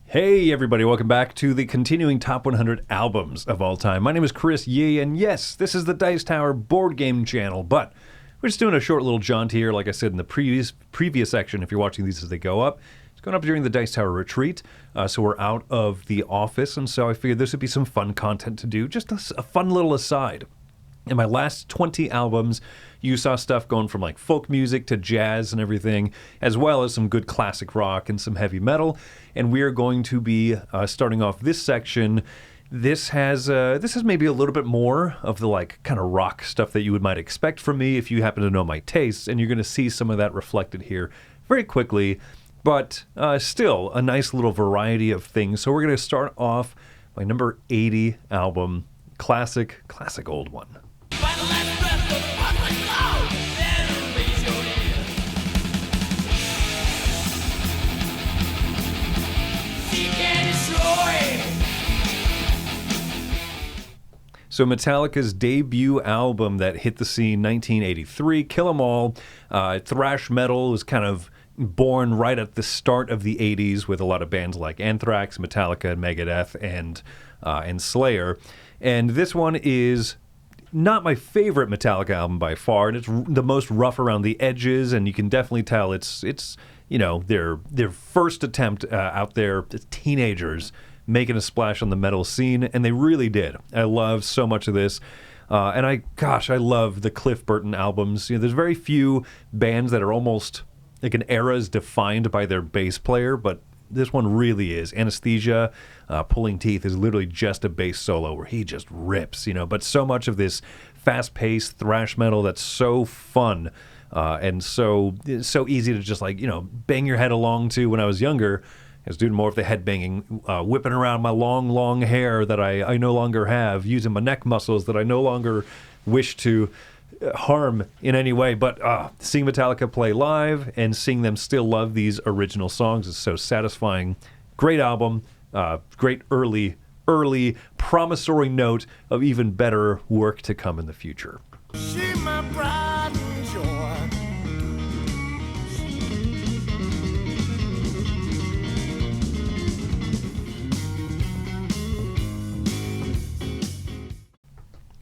Hey everybody, welcome back to the continuing Top 100 Albums of All Time. My name is Chris Yee, and yes, this is the Dice Tower board game channel, but we're just doing a short little jaunt here, like I said in the previous section, if you're watching these as they go up. It's going up during the Dice Tower retreat, so we're out of the office, and so I figured this would be some fun content to do, just a fun little aside. In my last 20 albums, you saw stuff going from like folk music to jazz and everything, as well as some good classic rock and some heavy metal. And we are going to be starting off this section. This has maybe a little bit more of the like kind of rock stuff that you might expect from me if you happen to know my tastes, and you're going to see some of that reflected here very quickly. But still, a nice little variety of things. So we're going to start off my number 80 album, classic old one. So Metallica's debut album that hit the scene 1983, Kill 'Em All. Thrash metal was kind of born right at the start of the 80s with a lot of bands like Anthrax, Metallica, Megadeth, and Slayer. And this one is not my favorite Metallica album by far, and it's the most rough around the edges, and you can definitely tell it's you know, their first attempt out there as teenagers making a splash on the metal scene, and they really did. I love so much of this. And I love the Cliff Burton albums. You know, there's very few bands that are almost like an era is defined by their bass player, but this one really is. Anesthesia, Pulling Teeth is literally just a bass solo where he just rips, you know. But so much of this fast-paced thrash metal that's so fun and so easy to just like, you know, bang your head along to. When I was younger, I was doing more of the headbanging, whipping around my long hair that I no longer have, using my neck muscles that I no longer wish to harm in any way. But seeing Metallica play live and seeing them still love these original songs is so satisfying. Great album, great early promissory note of even better work to come in the future. She my pride and joy.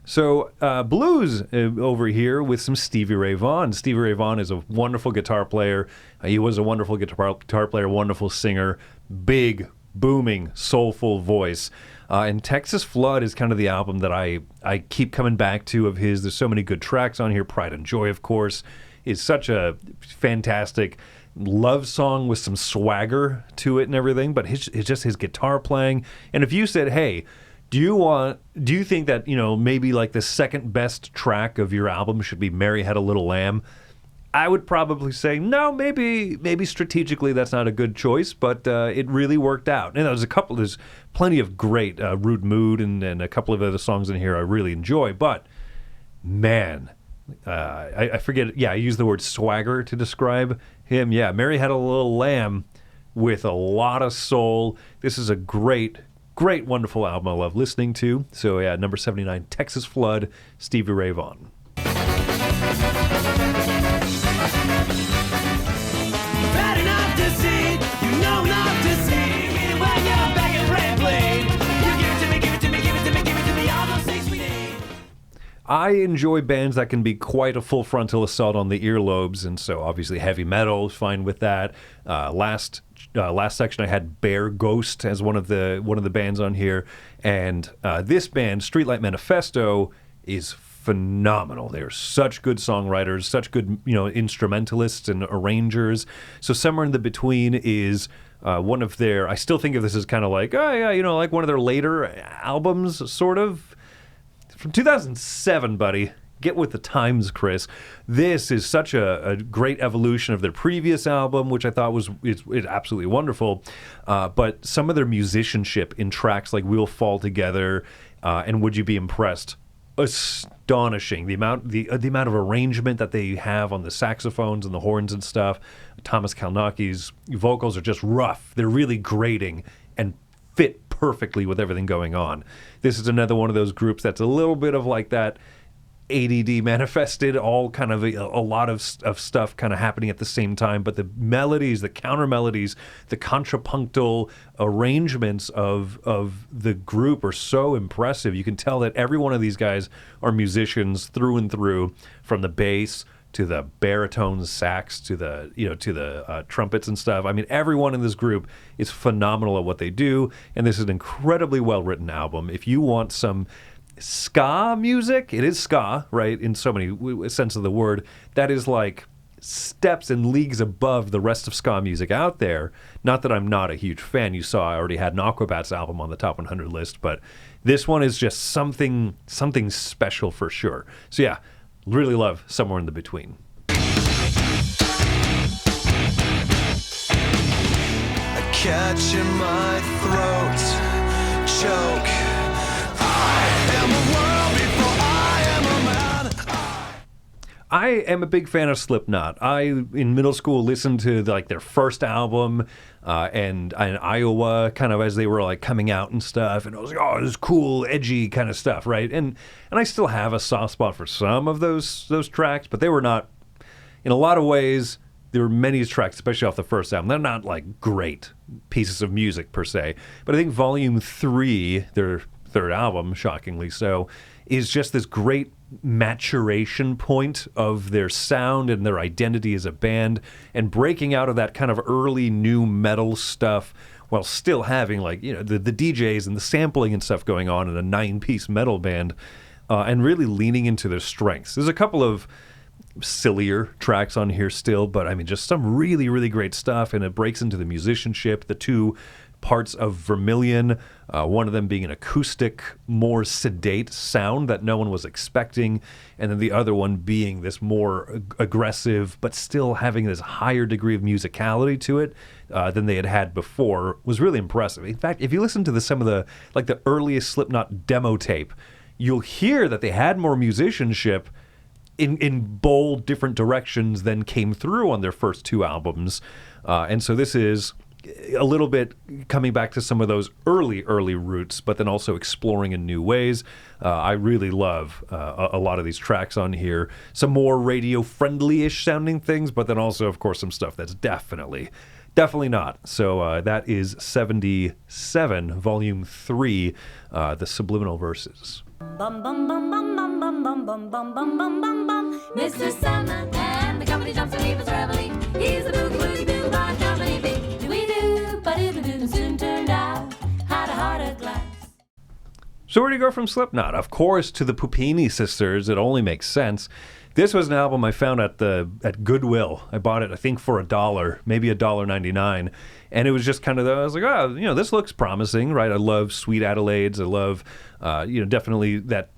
So blues over here with some Stevie Ray Vaughan. Stevie Ray Vaughan is a wonderful guitar player. He was a wonderful guitar player, wonderful singer, big, booming, soulful voice. And Texas Flood is kind of the album that I keep coming back to of his. There's so many good tracks on here. Pride and Joy, of course, is such a fantastic love song with some swagger to it and everything. But it's just his guitar playing. And if you said, hey, do you think that, you know, maybe like the second best track of your album should be Mary Had a Little Lamb? I would probably say no, maybe strategically that's not a good choice, but it really worked out. And there's plenty of great Rude Mood and a couple of other songs in here I really enjoy, but man, I forget, I use the word swagger to describe him. Yeah, Mary Had a Little Lamb with a lot of soul. This is a great, wonderful album I love listening to. So yeah, number 79, Texas Flood, Stevie Ray Vaughan. I enjoy bands that can be quite a full frontal assault on the earlobes, and so obviously heavy metal is fine with that. Last section I had Bear Ghost as one of the bands on here, and this band, Streetlight Manifesto, is phenomenal. They're such good songwriters, such good, you know, instrumentalists and arrangers. So somewhere in the between is one of their, I still think of this as kind of like, like one of their later albums, sort of. From 2007, buddy. Get with the times, Chris. This is such a great evolution of their previous album, which I thought was absolutely wonderful. But some of their musicianship in tracks like We'll Fall Together and Would You Be Impressed, astonishing. The amount of arrangement that they have on the saxophones and the horns and stuff. Thomas Kalnaki's vocals are just rough. They're really grating and fit perfectly with everything going on. This is another one of those groups that's a little bit of like that ADD manifested, all kind of a lot of stuff kind of happening at the same time. But the melodies, the counter melodies, the contrapunctal arrangements of the group are so impressive. You can tell that every one of these guys are musicians through and through, from the bass to the baritone sax to the trumpets and stuff. I mean, everyone in this group is phenomenal at what they do, and this is an incredibly well-written album. If you want some ska music, it is ska, right, in so many sense of the word, that is like steps and leagues above the rest of ska music out there. Not that I'm not a huge fan. You saw I already had an Aquabats album on the top 100 list, but this one is just something special for sure. So yeah, really love Somewhere in the Between. A catch in my throat, choke. I am a big fan of Slipknot. I, in middle school, listened to like their first album and in Iowa, kind of as they were like coming out and stuff. And I was like, oh, this is cool, edgy kind of stuff, right? And I still have a soft spot for some of those tracks, but they were not, in a lot of ways, there were many tracks, especially off the first album. They're not like great pieces of music per se. But I think Volume 3, their third album, shockingly so, is just this great maturation point of their sound and their identity as a band, and breaking out of that kind of early new metal stuff while still having like, you know, the DJs and the sampling and stuff going on in a 9-piece metal band, and really leaning into their strengths. There's a couple of sillier tracks on here still, but I mean, just some really, really great stuff, and it breaks into the musicianship. The two parts of Vermilion, one of them being an acoustic, more sedate sound that no one was expecting, and then the other one being this more aggressive, but still having this higher degree of musicality to it than they had before, was really impressive. In fact, if you listen to some of the earliest Slipknot demo tape, you'll hear that they had more musicianship in bold, different directions than came through on their first two albums. And so this is a little bit coming back to some of those early roots, but then also exploring in new ways. I really love a lot of these tracks on here. Some more radio-friendly-ish sounding things, but then also, of course, some stuff that's definitely not. So that is 77, Volume 3, the Subliminal Verses. Bum, bum, bum, bum, bum, bum, bum, bum, bum, bum, bum, bum, bum. Mr. Sandman and the company jumps to leave us reveille. He's a boogie woogie boo by company big. Do-we-do, ba-do-do-do, soon turned out, had a heart of glass. So where do you go from Slipknot? Of course, to the Puppini sisters. It only makes sense. This was an album I found at Goodwill. I bought it, I think, for $1, maybe $1.99. And it was just kind of, I was like, oh, you know, this looks promising, right? I love Sweet Adelaides. I love, definitely that.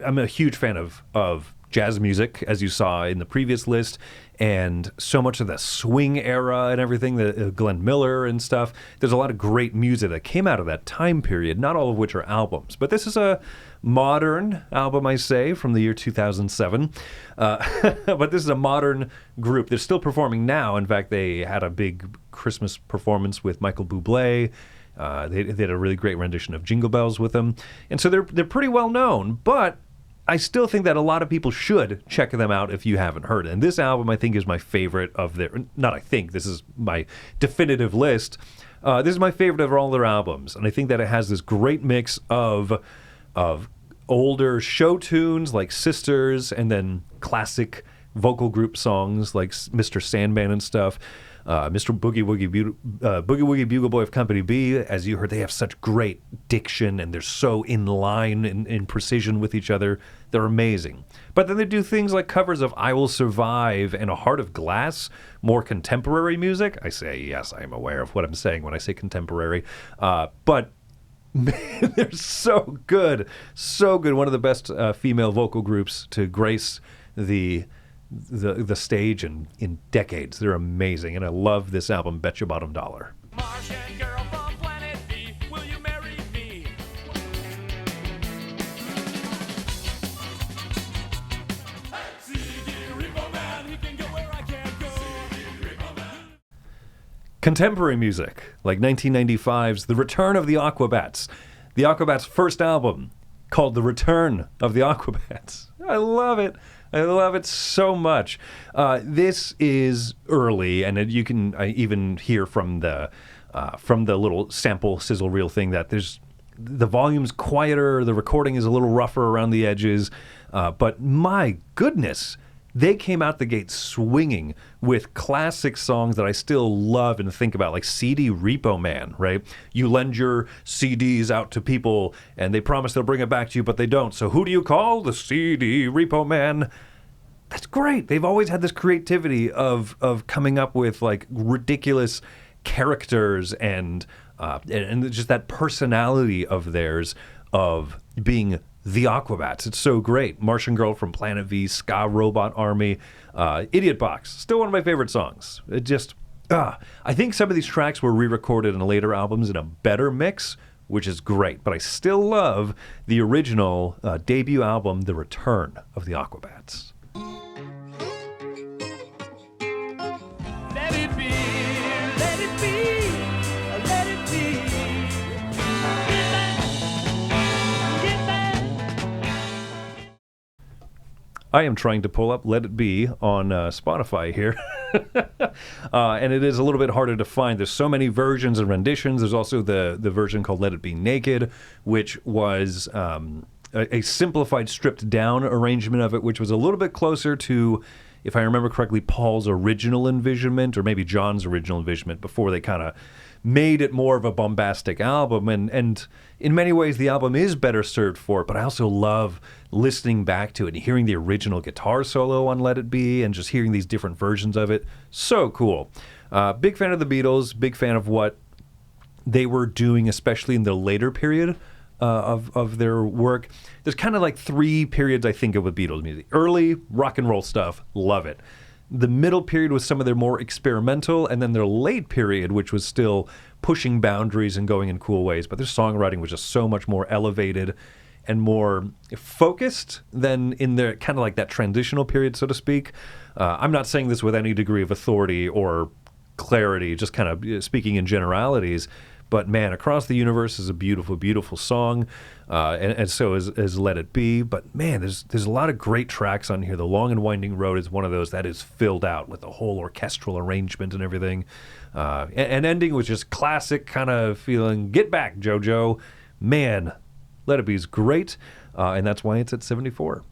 I'm a huge fan of jazz music, as you saw in the previous list, and so much of the swing era and everything, the Glenn Miller and stuff. There's a lot of great music that came out of that time period, not all of which are albums. But this is a modern album, I say, from the year 2007. But this is a modern group. They're still performing now. In fact, they had a big Christmas performance with Michael Bublé. They had a really great rendition of Jingle Bells with them. And so they're pretty well known, but I still think that a lot of people should check them out if you haven't heard it. And this album, I think, is my favorite of their... Not I think, this is my definitive list. This is my favorite of all their albums. And I think that it has this great mix of older show tunes like Sisters, and then classic vocal group songs like Mr. Sandman and stuff. Mr. Boogie Woogie Bugle Boy of Company B, as you heard, they have such great diction, and they're so in line in precision with each other. They're amazing. But then they do things like covers of I Will Survive and A Heart of Glass, more contemporary music. I say, yes, I am aware of what I'm saying when I say contemporary. But man, they're so good. So good. One of the best female vocal groups to grace the stage in decades. They're amazing, and I love this album, Bet Your Bottom Dollar. Martian girl from planet B, will you marry me? Contemporary music, like 1995's The Return of the Aquabats. The Aquabats' first album, called The Return of the Aquabats. I love it. I love it so much. This is early, and you can even hear from the little sample sizzle reel thing that the volume's quieter, the recording is a little rougher around the edges, but my goodness, they came out the gate swinging with classic songs that I still love and think about, like CD Repo Man, right? You lend your CDs out to people, and they promise they'll bring it back to you, but they don't. So who do you call? The CD Repo Man. That's great. They've always had this creativity of coming up with like ridiculous characters and just that personality of theirs of being the Aquabats. It's so great. Martian Girl from Planet V, Ska Robot Army, Idiot Box. Still one of my favorite songs. It just, I think some of these tracks were re-recorded in later albums in a better mix, which is great. But I still love the original debut album, The Return of the Aquabats. Let it be, let it be, let it be. Get back. I am trying to pull up Let It Be on Spotify here. And it is a little bit harder to find. There's so many versions and renditions. There's also the version called Let It Be Naked, which was a simplified, stripped down arrangement of it, which was a little bit closer to, if I remember correctly, Paul's original envisionment, or maybe John's original envisionment, before they kind of made it more of a bombastic album. And in many ways, the album is better served for it, but I also love listening back to it and hearing the original guitar solo on Let It Be and just hearing these different versions of it. So cool. Big fan of the Beatles, big fan of what they were doing, especially in the later period of their work. There's kind of like three periods I think of with Beatles music. Early rock and roll stuff, love it. The middle period was some of their more experimental, and then their late period, which was still pushing boundaries and going in cool ways. But their songwriting was just so much more elevated and more focused than in their kind of like that transitional period, so to speak. I'm not saying this with any degree of authority or clarity, just kind of speaking in generalities. But man, Across the Universe is a beautiful, beautiful song, and so is Let It Be. But man, there's a lot of great tracks on here. The Long and Winding Road is one of those that is filled out with the whole orchestral arrangement and everything. And ending with just classic kind of feeling, get back, JoJo. Man, Let It Be is great, and that's why it's at 74.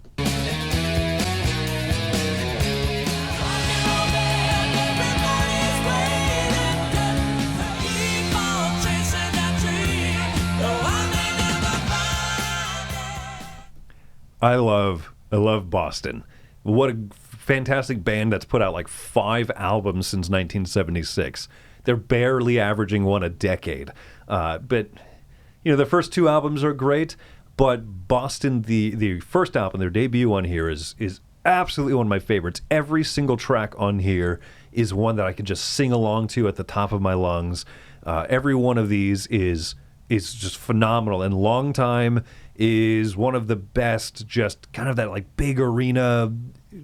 I love Boston. What a fantastic band that's put out like 5 albums since 1976. They're barely averaging one a decade. But, you know, the first 2 albums are great, but Boston, the first album, their debut on here is absolutely one of my favorites. Every single track on here is one that I can just sing along to at the top of my lungs. Every one of these is just phenomenal, and Long Time is one of the best, just kind of that like big arena,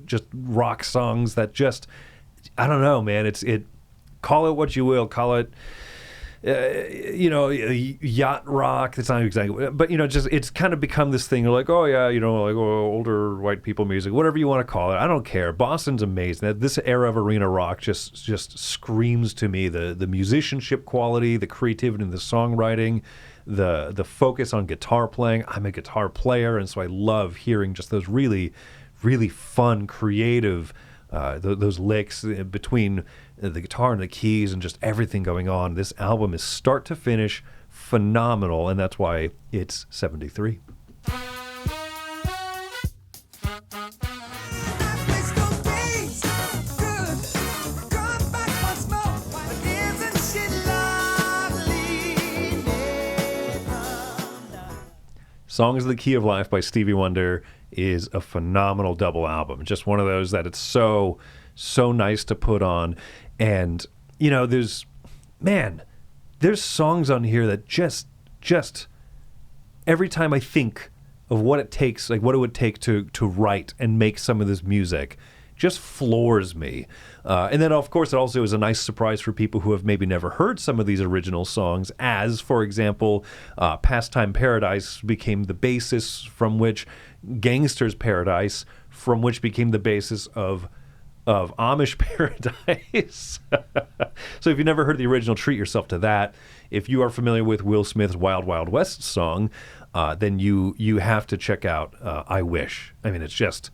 just rock songs that just, I don't know, man, call it what you will, call it, yacht rock. That's not exactly, but just it's kind of become this thing. You're like, oh yeah, like older white people music, whatever you want to call it. I don't care. Boston's amazing. This era of arena rock just screams to me the musicianship quality, the creativity in the songwriting, the focus on guitar playing. I'm a guitar player, and so I love hearing just those really, really fun, creative those licks between the guitar and the keys and just everything going on. This album is start to finish phenomenal, and that's why it's 73. Songs of the Key of Life by Stevie Wonder is a phenomenal double album. Just one of those that it's so nice to put on. And, there's songs on here that just every time I think of what it takes, like what it would take to write and make some of this music, just floors me. And then, of course, it also is a nice surprise for people who have maybe never heard some of these original songs, as, for example, Pastime Paradise became the basis from which Gangster's Paradise, from which became the basis of Amish Paradise. So if you've never heard the original, treat yourself to that. If you are familiar with Will Smith's Wild Wild West song, then you have to check out I Wish. I mean, it's just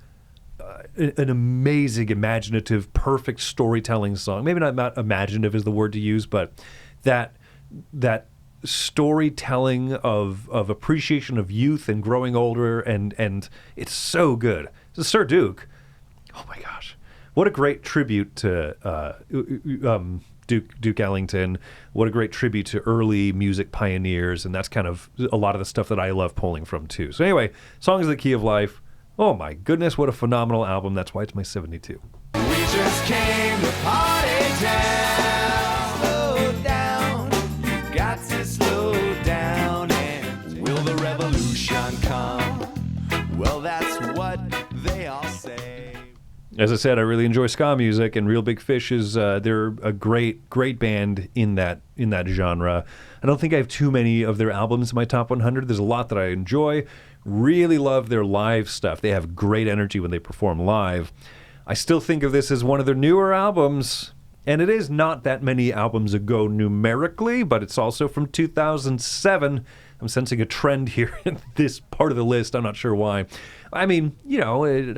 an amazing, imaginative, perfect storytelling song. Maybe not imaginative is the word to use, but that storytelling of appreciation of youth and growing older, and it's so good. This is Sir Duke. Oh my gosh. What a great tribute to Duke Ellington. What a great tribute to early music pioneers, and that's kind of a lot of the stuff that I love pulling from too. So anyway, Songs of the Key of Life. Oh my goodness, what a phenomenal album. That's why it's my 72. We just came to party down. Slow down. You got to slow down. And will the revolution come? Well, that's what they all say. As I said, I really enjoy ska music, and Real Big Fish is they're a great band in that genre. I don't think I have too many of their albums in my top 100. There's a lot that I enjoy. Really love their live stuff. They have great energy when they perform live. I still think of this as one of their newer albums, and it is not that many albums ago numerically, but it's also from 2007. I'm sensing a trend here in this part of the list. I'm not sure why. I mean,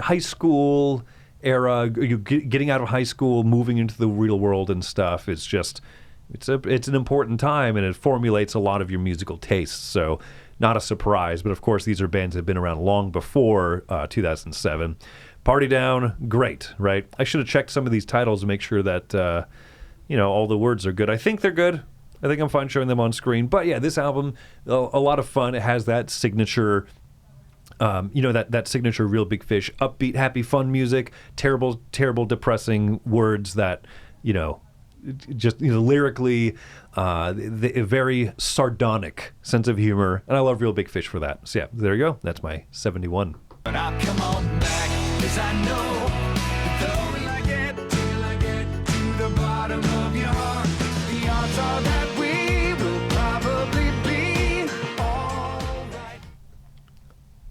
high school era, you getting out of high school, moving into the real world and stuff. It's just, it's an important time, and it formulates a lot of your musical tastes. So not a surprise, but of course these are bands that have been around long before 2007. Party Down, great, right? I should have checked some of these titles to make sure that all the words are good. I think they're good. I think I'm fine showing them on screen. But yeah, this album, a lot of fun. It has that signature that signature Real Big Fish, upbeat, happy, fun music, terrible, depressing words that, just lyrically, a very sardonic sense of humor. And I love Real Big Fish for that. So yeah, there you go. That's my 71. But I'll come on back, 'cause I know that when I get to the bottom of your heart, the odds are that we will probably be all right.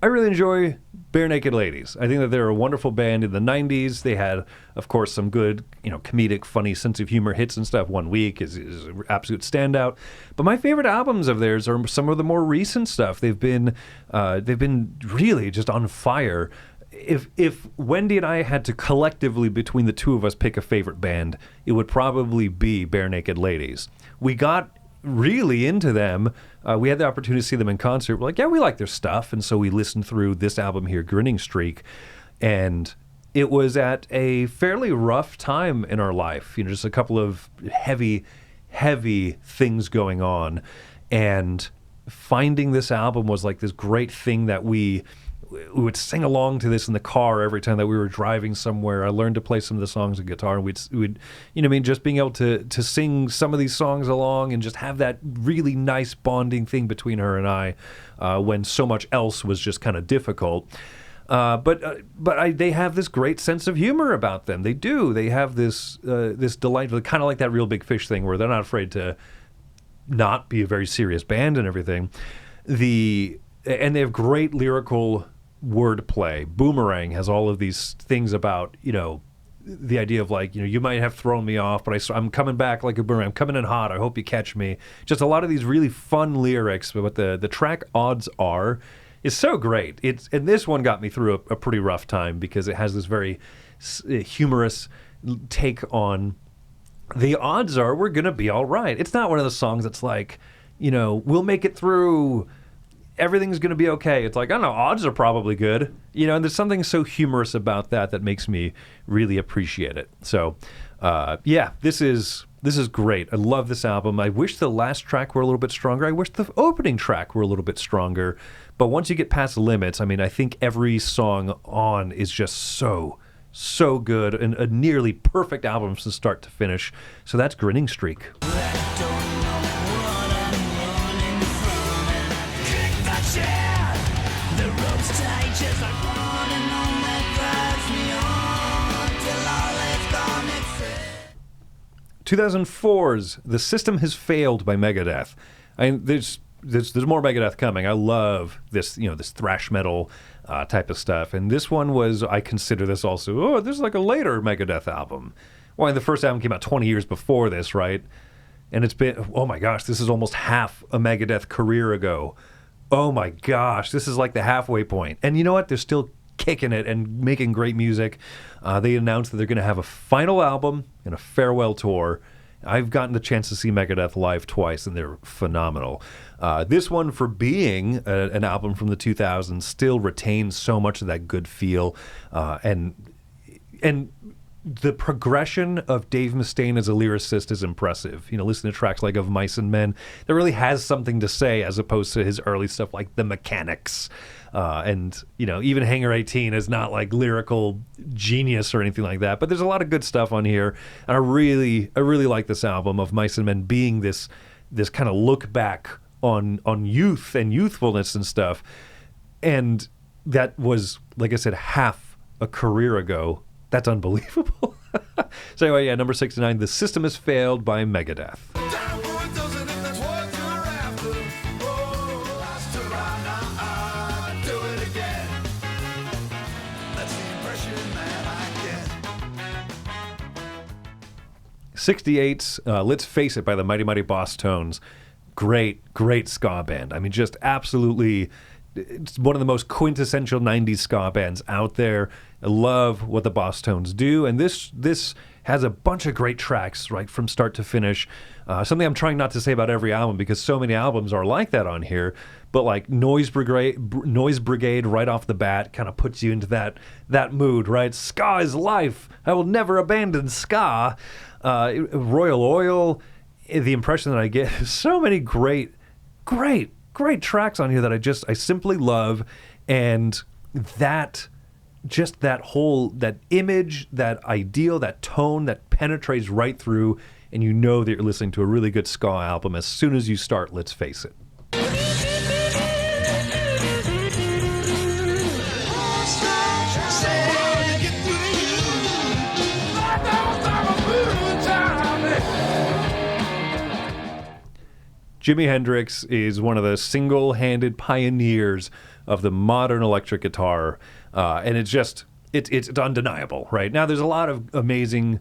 I really enjoy Barenaked Ladies. I think that they're a wonderful band in the 90s. They had, of course, some good, comedic, funny sense of humor hits and stuff. One Week is an absolute standout. But my favorite albums of theirs are some of the more recent stuff. They've been really just on fire. If Wendy and I had to collectively, between the two of us, pick a favorite band, it would probably be Barenaked Ladies. We got really into them. We had the opportunity to see them in concert. We're like, yeah, we like their stuff. And so we listened through this album here, Grinning Streak. And it was at a fairly rough time in our life. Just a couple of heavy things going on. And finding this album was like this great thing that we would sing along to this in the car every time that we were driving somewhere. I learned to play some of the songs on guitar, and we'd just being able to sing some of these songs along and just have that really nice bonding thing between her and I when so much else was just kind of difficult. But they have this great sense of humor about them. They do. They have this delightful, kind of like that Real Big Fish thing, where they're not afraid to not be a very serious band and everything. And they have great lyrical wordplay. Boomerang has all of these things about, the idea of like, you might have thrown me off, but I'm coming back like a boomerang. I'm coming in hot. I hope you catch me. Just a lot of these really fun lyrics. But the track Odds Are is so great. And this one got me through a pretty rough time because it has this very humorous take on the odds are we're going to be all right. It's not one of the songs that's like, we'll make it through. Everything's going to be okay. It's like, I don't know, odds are probably good. And there's something so humorous about that makes me really appreciate it. So, this is great. I love this album. I wish the last track were a little bit stronger. I wish the opening track were a little bit stronger. But once you get past Limits, I think every song on is just so good and a nearly perfect album from start to finish. So that's Grinning Streak. 2004's The System Has Failed by Megadeth. There's more Megadeth coming. I love this, this thrash metal type of stuff. And this one was, I consider this also, this is like a later Megadeth album. Well, the first album came out 20 years before this, right? And it's been, oh my gosh, this is almost half a Megadeth career ago. Oh my gosh, this is like the halfway point. And you know what? They're still kicking it and making great music. They announced that they're going to have a final album and a farewell tour. I've gotten the chance to see Megadeth live twice, and they're phenomenal. This one, for being an album from the 2000s, still retains so much of that good feel. And the progression of Dave Mustaine as a lyricist is impressive. Listen to tracks like Of Mice and Men, that really has something to say as opposed to his early stuff like The Mechanics. And even Hangar 18 is not like lyrical genius or anything like that, but there's a lot of good stuff on here. And I really like this album, Of Mice and Men, being this kind of look back on youth and youthfulness and stuff. And that was, like I said, half a career ago. That's unbelievable. So anyway, number 69, The System Has Failed by Megadeth. '68's Let's Face It by the Mighty Mighty Bosstones. Great ska band. I mean, just absolutely, it's one of the most quintessential 90s ska bands out there. I love what the Bosstones do, and this has a bunch of great tracks right from start to finish. Something I'm trying not to say about every album because so many albums are like that on here, but like Noise Brigade right off the bat kind of puts you into that mood, right? Ska is life. I will never abandon ska. Royal Oil, the impression that I get is so many great tracks on here that I simply love, and that image, that ideal, that tone that penetrates right through, and you know that you're listening to a really good ska album as soon as you start Let's Face It. Jimi Hendrix is one of the single-handed pioneers of the modern electric guitar, and it's undeniable, right? Now, there's a lot of amazing,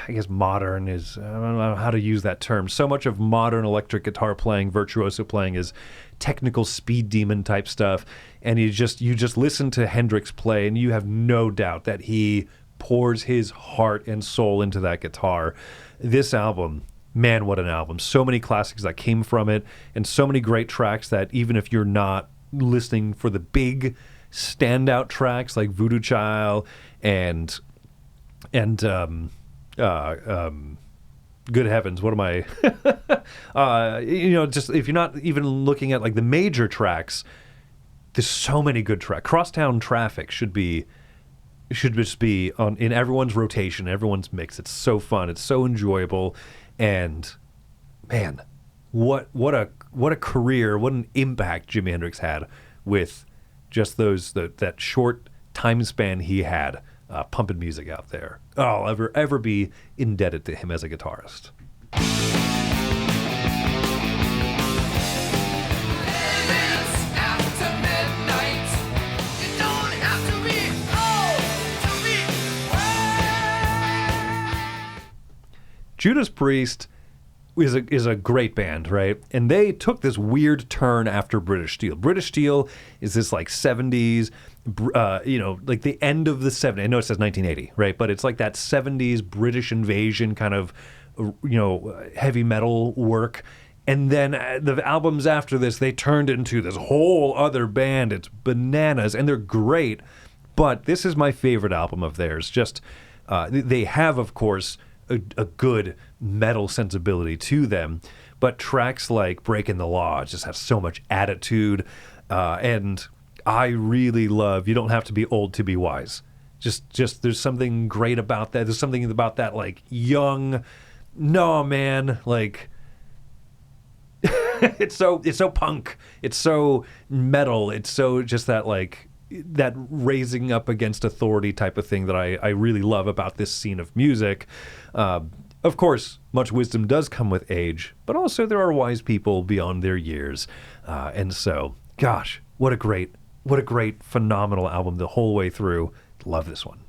I guess modern is, I don't know how to use that term. So much of modern electric guitar playing, virtuoso playing, is technical speed demon type stuff, and you just listen to Hendrix play, and you have no doubt that he pours his heart and soul into that guitar. This album, man, what an album. So many classics that came from it, and so many great tracks that even if you're not listening for the big standout tracks like Voodoo Child and Good Heavens, what am I? Just if you're not even looking at like the major tracks, there's so many good tracks. Crosstown Traffic should just be in everyone's rotation, everyone's mix. It's so fun. It's so enjoyable. And man, what a career, what an impact Jimi Hendrix had with just that short time span he had pumping music out there. Oh, I'll ever be indebted to him as a guitarist. Judas Priest is a great band, right? And they took this weird turn after British Steel. British Steel is this like 70s, like the end of the 70s. I know it says 1980, right? But it's like that 70s British invasion kind of, heavy metal work. And then the albums after this, they turned into this whole other band. It's bananas, and they're great. But this is my favorite album of theirs. Just they have, of course, a good metal sensibility to them, but tracks like Breaking the Law just have so much attitude, and I really love You Don't Have to Be Old to Be Wise. Just there's something great about that. There's something about that like young, no man, like it's so punk, it's so metal, it's so just that like that raising up against authority type of thing that I really love about this scene of music. Of course, much wisdom does come with age, but also there are wise people beyond their years. And so, gosh, what a great, phenomenal album the whole way through. Love this one.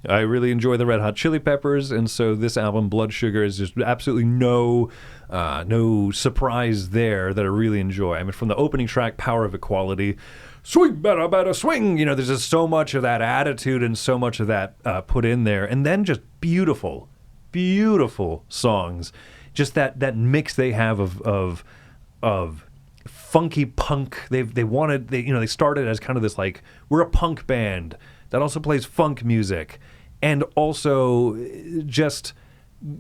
I really enjoy the Red Hot Chili Peppers, and so this album, Blood Sugar, is just absolutely no surprise there that I really enjoy. I mean, from the opening track, Power of Equality, swing, better, swing. You know, there's just so much of that attitude and so much of that put in there, and then just beautiful songs. Just that mix they have of funky punk. They started as kind of this like, we're a punk band that also plays funk music, and also just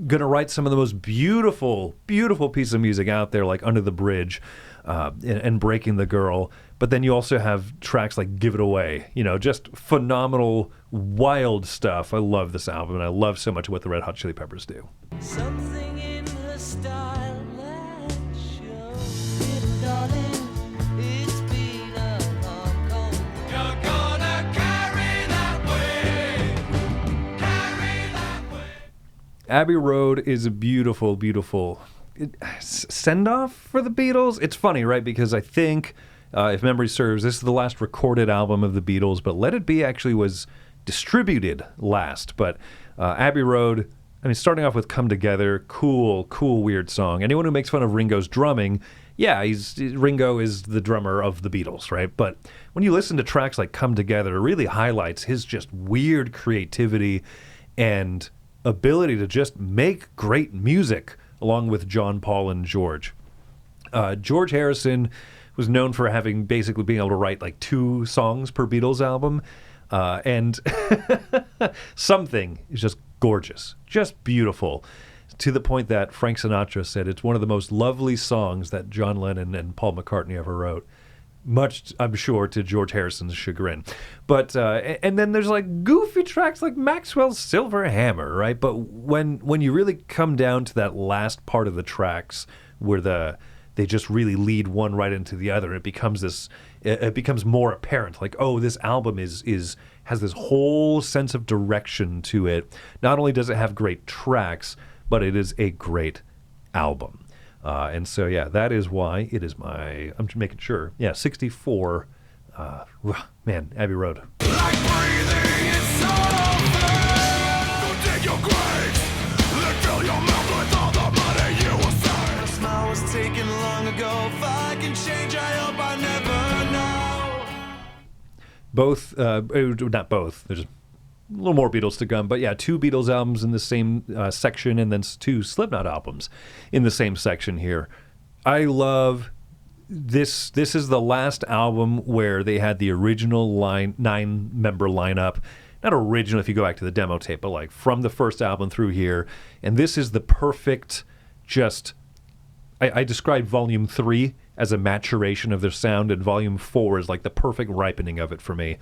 gonna write some of the most beautiful piece of music out there, like Under the Bridge and Breaking the Girl. But then you also have tracks like Give It Away, just phenomenal, wild stuff. I love this album, and I love so much what the Red Hot Chili Peppers do. Something in her style that shows it, darling. It's been a long, cold road. You're gonna carry that way. Abbey Road is a beautiful send-off for the Beatles. It's funny, right? Because I think, if memory serves, this is the last recorded album of the Beatles, but Let It Be actually was distributed last. But Abbey Road, I mean, starting off with Come Together, cool, weird song. Anyone who makes fun of Ringo's drumming, yeah, Ringo is the drummer of the Beatles, right? But when you listen to tracks like Come Together, it really highlights his just weird creativity and ability to just make great music, along with John, Paul, and George. George Harrison was known for basically being able to write like 2 songs per Beatles album, and Something is just gorgeous, just beautiful, to the point that Frank Sinatra said it's one of the most lovely songs that John Lennon and Paul McCartney ever wrote. Much, I'm sure, to George Harrison's chagrin. But and then there's like goofy tracks like Maxwell's Silver Hammer, right? But when you really come down to that last part of the tracks where they just really lead one right into the other, it becomes more apparent. Like, oh, this album has this whole sense of direction to it. Not only does it have great tracks, but it is a great album. And so, yeah, that is why it is I'm just making sure. Yeah, 64. Man, Abbey Road. Like breathing in sulfur. Go dig your graves. Then fill your mouth with all the money you will save. My smile was taken long ago. If I can change, I hope I never know. Both, not both. There's a little more Beatles to come, but yeah, 2 Beatles albums in the same section, and then 2 Slipknot albums in the same section here. I love this. This is the last album where they had the original 9-member lineup. Not original if you go back to the demo tape, but like from the first album through here. And this is the perfect, I described Volume 3 as a maturation of their sound, and Volume 4 is like the perfect ripening of it for me.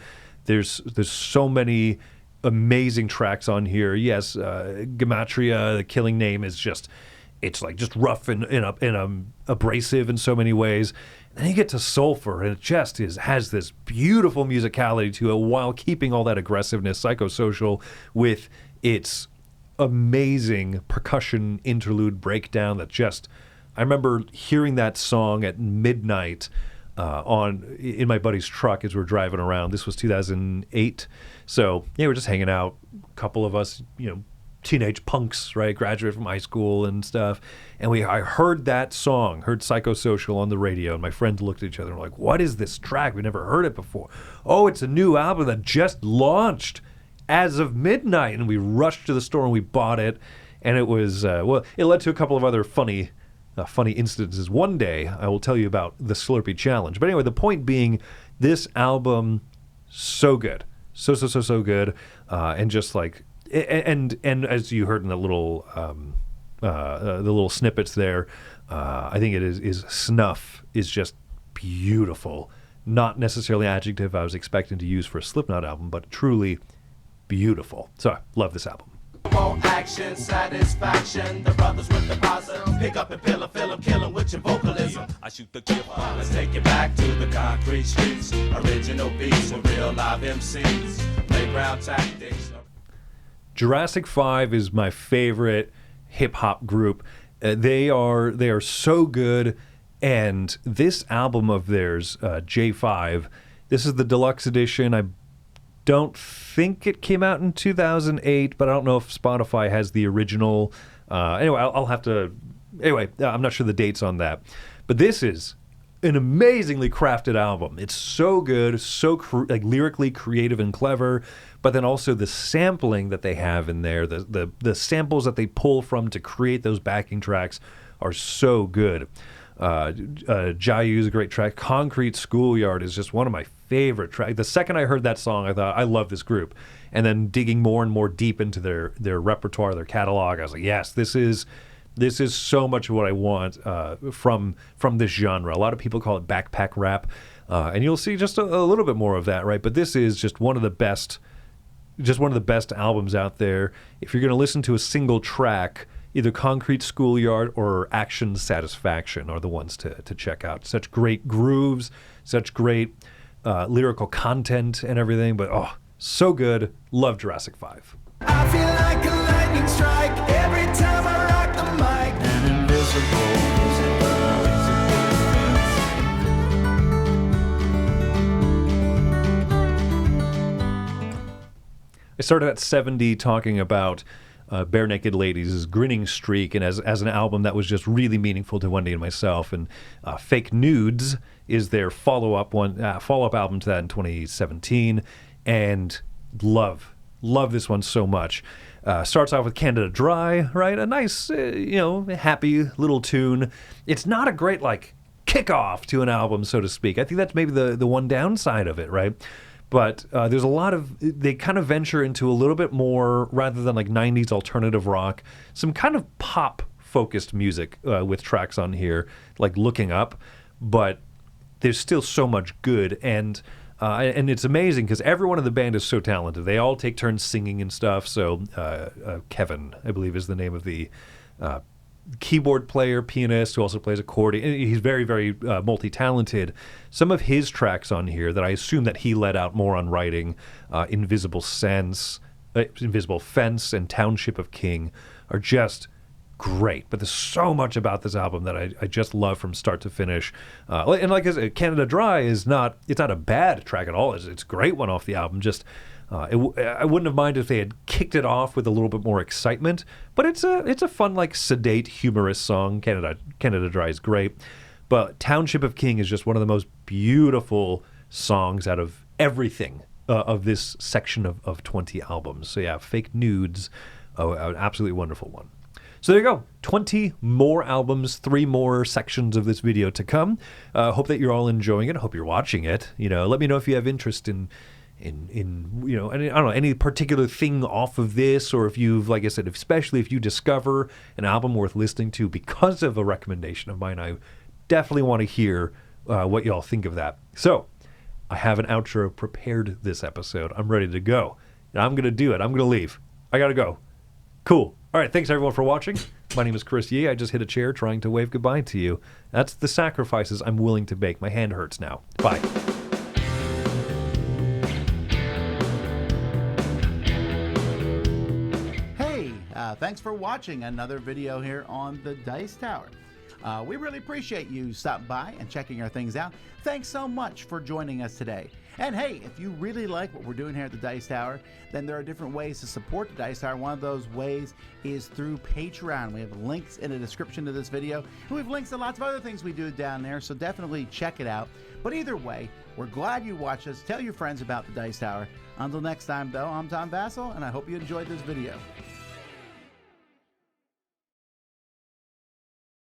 There's so many amazing tracks on here. Yes, Gematria, the Killing Name, is just rough and abrasive in so many ways. And then you get to Sulfur, and it just has this beautiful musicality to it while keeping all that aggressiveness. Psychosocial with its amazing percussion interlude breakdown that just, I remember hearing that song at midnight in my buddy's truck as we're driving around. This was 2008. So, yeah, we're just hanging out, a couple of us, teenage punks, right, graduated from high school and stuff. And I heard that song, heard Psychosocial on the radio, and my friends looked at each other and were like, what is this track? We never heard it before. Oh, it's a new album that just launched as of midnight. And we rushed to the store and we bought it. And it was, it led to a couple of other funny instances. One day, I will tell you about the Slurpee Challenge. But anyway, the point being, this album, so good. So good. And just like, and as you heard in the little snippets there, I think it is Snuff is just beautiful. Not necessarily adjective I was expecting to use for a Slipknot album, but truly beautiful. So I love this album. Come on action, satisfaction. The brothers with the posse, pick up and fill 'em, kill 'em with your vocalism. I shoot the gift, let's take it back to the concrete streets. Original beats with real live MCs. Playground tactics. Jurassic 5 is my favorite hip-hop group. They are so good, and this album of theirs, J5, this is the deluxe edition. I don't think it came out in 2008, but I don't know if Spotify has the original. Anyway, I'll have to... Anyway, I'm not sure the dates on that. But this is an amazingly crafted album. It's so good, so lyrically creative and clever, but then also the sampling that they have in there, the samples that they pull from to create those backing tracks are so good. Jayu is a great track. Concrete Schoolyard is just one of my favorite tracks. The second I heard that song, I thought, I love this group. And then digging more and more deep into their repertoire, their catalog, I was like, yes, this is so much what I want from this genre. A lot of people call it backpack rap, and you'll see just a little bit more of that, right? But this is just one of the best albums out there. If you're going to listen to a single track, either Concrete Schoolyard or Action Satisfaction are the ones to check out. Such great grooves, such great lyrical content and everything, but so good. Love Jurassic 5. I feel like a lightning strike every time I rock the mic. An invisible I started at 70 talking about Barenaked Ladies' Grinning streak, and as an album that was just really meaningful to Wendy and myself. And Fake Nudes is their follow-up album to that in 2017, and love this one so much. Starts off with Canada Dry, right? A nice, happy little tune. It's not a great kickoff to an album, so to speak. I think that's maybe the one downside of it, right? But there's a lot of, they kind of venture into a little bit more, rather than 90s alternative rock, some kind of pop-focused music with tracks on here, like Looking Up. But there's still so much good, and it's amazing because everyone in the band is so talented. They all take turns singing and stuff. So Kevin, I believe, is the name of the keyboard player, pianist, who also plays accordion. He's very, very multi-talented. Some of his tracks on here that I assume that he let out more on writing, Invisible Fence, and Township of King, are just great. But there's so much about this album that I just love from start to finish. And like I said, Canada Dry it's not a bad track at all. It's a great one off the album. Just I wouldn't have minded if they had kicked it off with a little bit more excitement, but it's a fun, sedate, humorous song. Canada Dry is great, but Township of King is just one of the most beautiful songs out of everything of this section of 20 albums. So yeah, Fake Nudes, an absolutely wonderful one. So there you go, 20 more albums, 3 more sections of this video to come. Hope that you're all enjoying it. Hope you're watching it. Let me know if you have interest in I don't know, any particular thing off of this, or if you've, like I said, especially if you discover an album worth listening to because of a recommendation of mine, I definitely want to hear what y'all think of that. So I have an outro prepared this episode. I'm ready to go. And I'm going to do it. I'm going to leave. I got to go. Cool. All right. Thanks, everyone, for watching. My name is Chris Yee. I just hit a chair trying to wave goodbye to you. That's the sacrifices I'm willing to make. My hand hurts now. Bye. Thanks for watching another video here on the Dice Tower. We really appreciate you stopping by and checking our things out. Thanks so much for joining us today. And hey, if you really like what we're doing here at the Dice Tower, then there are different ways to support the Dice Tower. One of those ways is through Patreon. We have links in the description to this video, and we have links to lots of other things we do down there, so definitely check it out. But either way, we're glad you watched us. Tell your friends about the Dice Tower. Until next time, though, I'm Tom Vassell, and I hope you enjoyed this video.